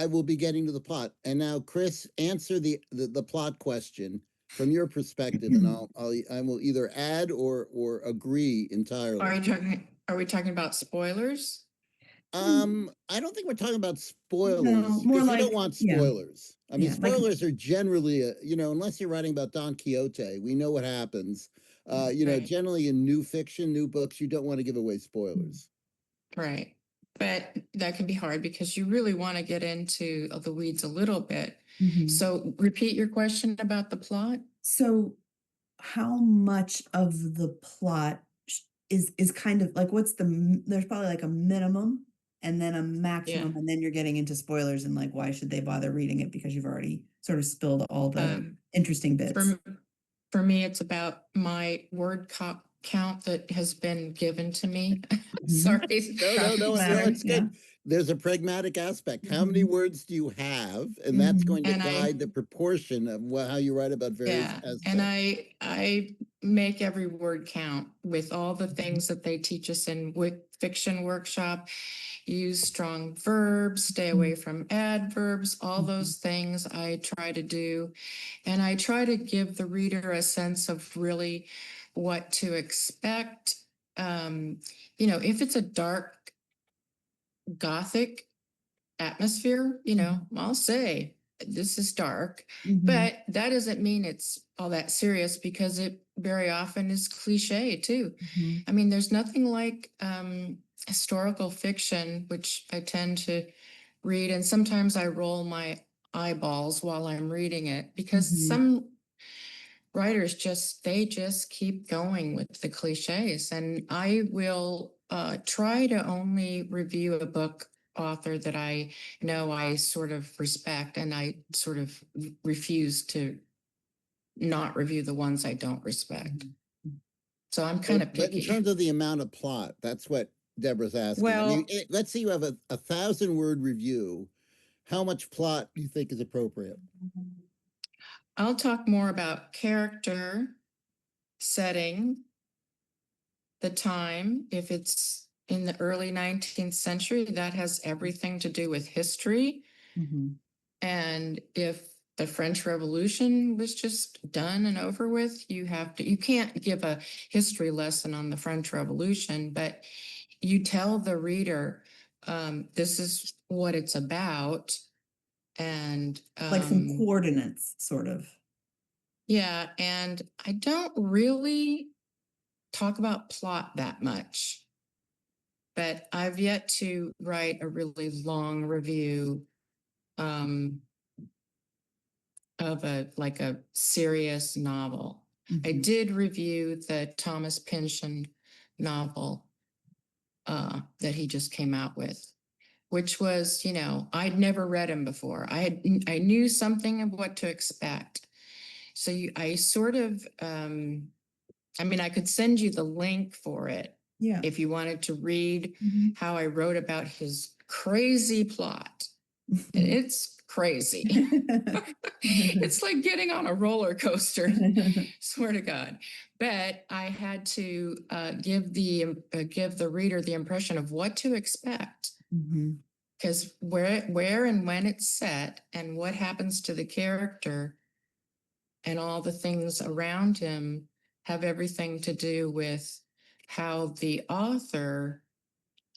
will be getting to the plot. And now, Chris, answer the plot question from your perspective, and I will either add or agree entirely. Are we talking about spoilers? I don't think we're talking about spoilers. No, more because like, we don't want spoilers. I mean, like- spoilers are generally, unless you're writing about Don Quixote, we know what happens. Right. Generally in new fiction, new books, you don't want to give away spoilers. Right. But that can be hard because you really want to get into the weeds a little bit. So repeat your question about the plot. So how much of the plot is kind of like, there's probably like a minimum and then a maximum, and then you're getting into spoilers and like, why should they bother reading it? Because you've already sort of spilled all the interesting bits. For me, it's about my word count that has been given to me. Sorry. No, it's good. There's a pragmatic aspect. How many words do you have? And that's going to guide the proportion of how you write about various aspects. And I make every word count with all the things that they teach us in fiction workshop. Use strong verbs, stay away from adverbs, all those things I try to do. And I try to give the reader a sense of really what to expect. If it's a dark Gothic atmosphere, I'll say this is dark, but that doesn't mean it's all that serious because it very often is cliche too. I mean, there's nothing like historical fiction, which I tend to read, and sometimes I roll my eyeballs while I'm reading it, because Mhm. some writers they just keep going with the cliches. And I will try to only review a book author that I know I sort of respect, and I sort of refuse to not review the ones I don't respect. So I'm kind of But in picky. terms of the amount of plot, that's what Deborah's asking. I mean, Well, let's say you have a 1,000-word review. How much plot do you think is appropriate? I'll talk more about character, setting, the time. If it's in the early 19th century, that has everything to do with history. Mhm. And if the French Revolution was just done and over with, you can't give a history lesson on the French Revolution, but you tell the reader, this is what it's about. And Like some coordinates, sort of. yeah, and I don't really talk about plot that much, but I've yet to write a really long review of a serious novel. I Mhm. did review the Thomas Pynchon novel that he just came out with, which was, I'd never read him before. I knew something of what to expect. So I sort of, I could send you the link for it Yeah. if you wanted to read Mhm. how I wrote about his crazy plot. And it's crazy. It's like getting on a roller coaster, swear to God. But I had to give the reader the impression of what to expect. Mhm. Because where and when it's set and what happens to the character and all the things around him have everything to do with how the author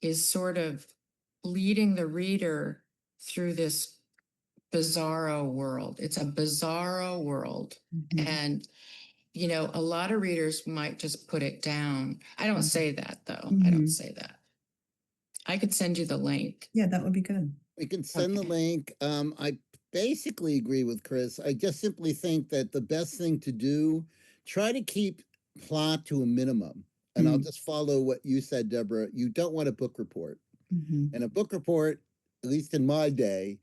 is sort of leading the reader through this bizarro world. It's a bizarro world. Mhm. And, a lot of readers might just put it down. I don't say that, though. I don't Mhm. say that. I could send you the link. Yeah, that would be good. We can send the Okay. link. I basically agree with Chris. I just simply think that the best thing to do, try to keep plot to a minimum. And I'll just follow what you said, Deborah. You don't want a book report. Mhm. And a book report, at least in my day,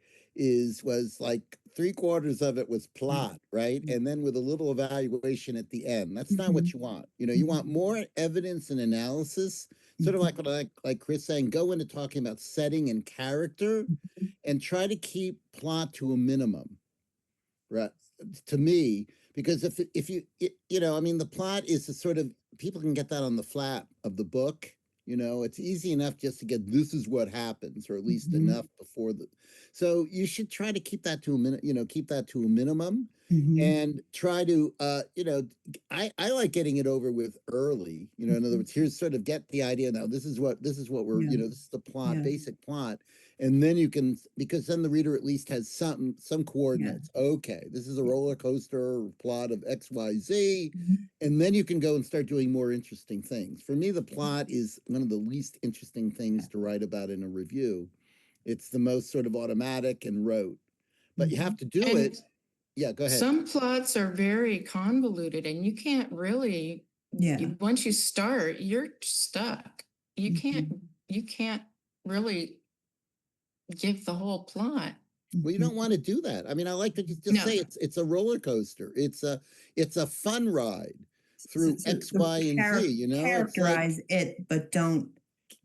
was like 3/4 of it was plot, right? And then with a little evaluation at the end. That's not what you want. You want more evidence and analysis, sort of like Chris saying, go into talking about setting and character, and try to keep plot to a minimum, right? To me, because if you the plot is a sort of, people can get that on the flap of the book. It's easy enough just to get, this is what happens, or at least Mhm. enough before the. So you should try to keep that to a minute. Keep that to a minimum, Mhm. and try to I like getting it over with early. In other words, here's sort of get the idea. Now this is what we're Yeah. this is the plot, Yeah. basic plot. And then you can, because then the reader at least has some coordinates. Okay, this is a roller coaster plot of XYZ. Mhm. And then you can go and start doing more interesting things. For me, the plot is one of the least interesting things to write about in a review. It's the most sort of automatic and rote. But you have to do And it. Yeah, go ahead. some plots are very convoluted, and you can't really, Yeah. once you start, you're stuck. You Mhm. can't really give the whole plot. Well, you don't want to do that. I mean, I like to just No. say it's a roller coaster. It's a fun ride through So X, Y, and Z. It's like characterize it, but don't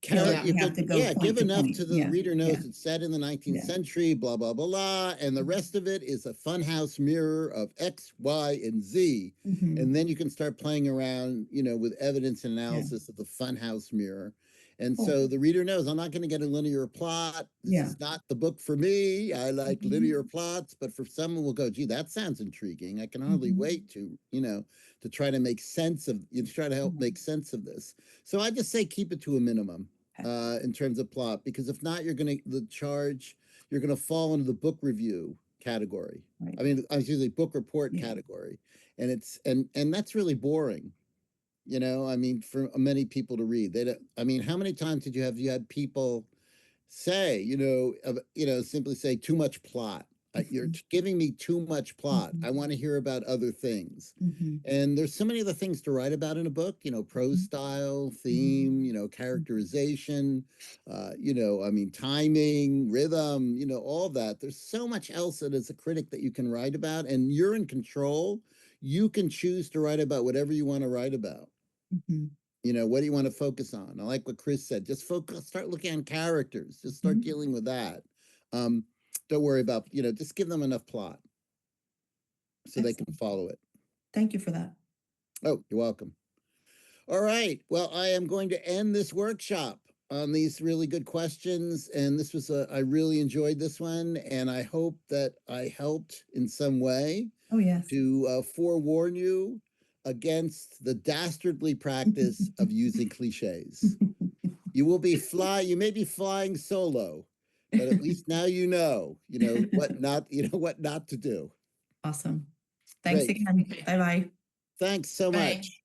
feel like you you have could, to go point give to enough point. to the Yeah. reader Yeah. knows it's set in the 19th Yeah. century, blah, blah, blah, blah. And the rest of it is a funhouse mirror of X, Y, and Z. Mhm. And then you can start playing around, with evidence and analysis of the funhouse mirror. And Cool. so the reader knows, I'm not going to get a linear plot. This Yeah. is not the book for me. I like Mhm. linear plots, but for someone will go, gee, that sounds intriguing. I can hardly Mhm. wait to, to try to make sense of, try to help make sense of this. So I just say keep it to a minimum in terms of plot, because if not, you're going to fall into the book review category. Right. I mean, excuse me, book report Yeah. category, and it's and that's really boring. I mean, for many people to read, they don't. I mean, how many times did you had people say, simply say too much plot? You're giving me too much plot. I want to hear about other things. And there's so many other things to write about in a book, you know, prose style, theme, you know, characterization, you know, I mean, timing, rhythm, you know, all that. There's so much else that as a critic that you can write about, and you're in control. You can choose to write about whatever you want to write about. You know, what do you want to focus on? I like what Chris said. Just focus, start looking at characters. Just start dealing with that. Don't worry about, you know, just give them enough plot so they can follow it. Thank you for that. Oh, you're welcome. All right. Well, I am going to end this workshop on these really good questions. And this was I really enjoyed this one. And I hope that I helped in some way Oh, yes. to forewarn you against the dastardly practice of using cliches. You may be flying solo, but at least now you know what not to do. Awesome. Thanks Great. again. Bye-bye. Thanks so Bye. much.